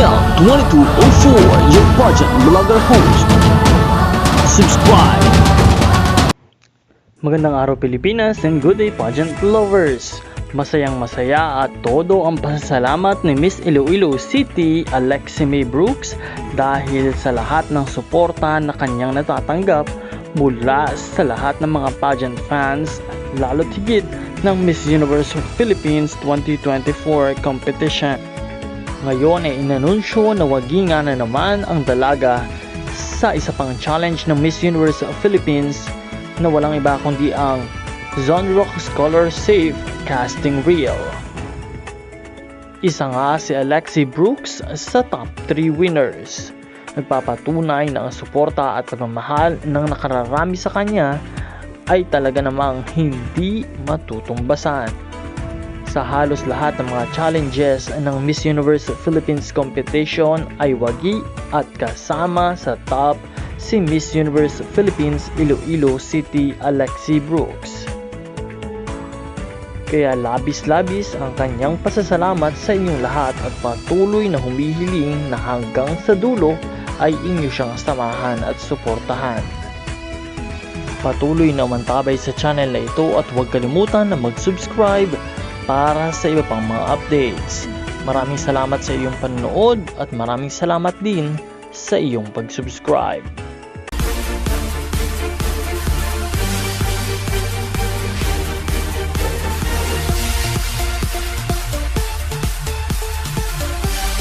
Mel 2204, your pageant vlogger host. Subscribe! Magandang araw Pilipinas and good day pageant lovers! Masayang masaya at todo ang pasasalamat ni Miss Iloilo City, Alexi May Brooks dahil sa lahat ng suporta na kanyang natatanggap mula sa lahat ng mga pageant fans, lalo't higit ng Miss Universe Philippines 2024 competition. Ngayon ay inanunsyo na waginga na naman ang dalaga sa isa pang challenge ng Miss Universe Philippines na walang iba kundi ang Zonrock Scholar Safe Casting Reel. Isa nga si Alexi Brooks sa top 3 winners. Nagpapatunay na ang suporta at pagmamahal ng nakararami sa kanya ay talaga namang hindi matutumbasan. Sa halos lahat ng mga challenges ng Miss Universe Philippines competition ay wagi at kasama sa top si Miss Universe Philippines Iloilo City Alexi Brooks. Kaya labis-labis ang kanyang pasasalamat sa inyong lahat at patuloy na humihiling na hanggang sa dulo ay inyo siyang samahan at suportahan. Patuloy na umantabay sa channel na ito at huwag kalimutan na mag-subscribe para sa iba pang mga updates. Maraming salamat sa iyong panonood at maraming salamat din sa iyong pag-subscribe.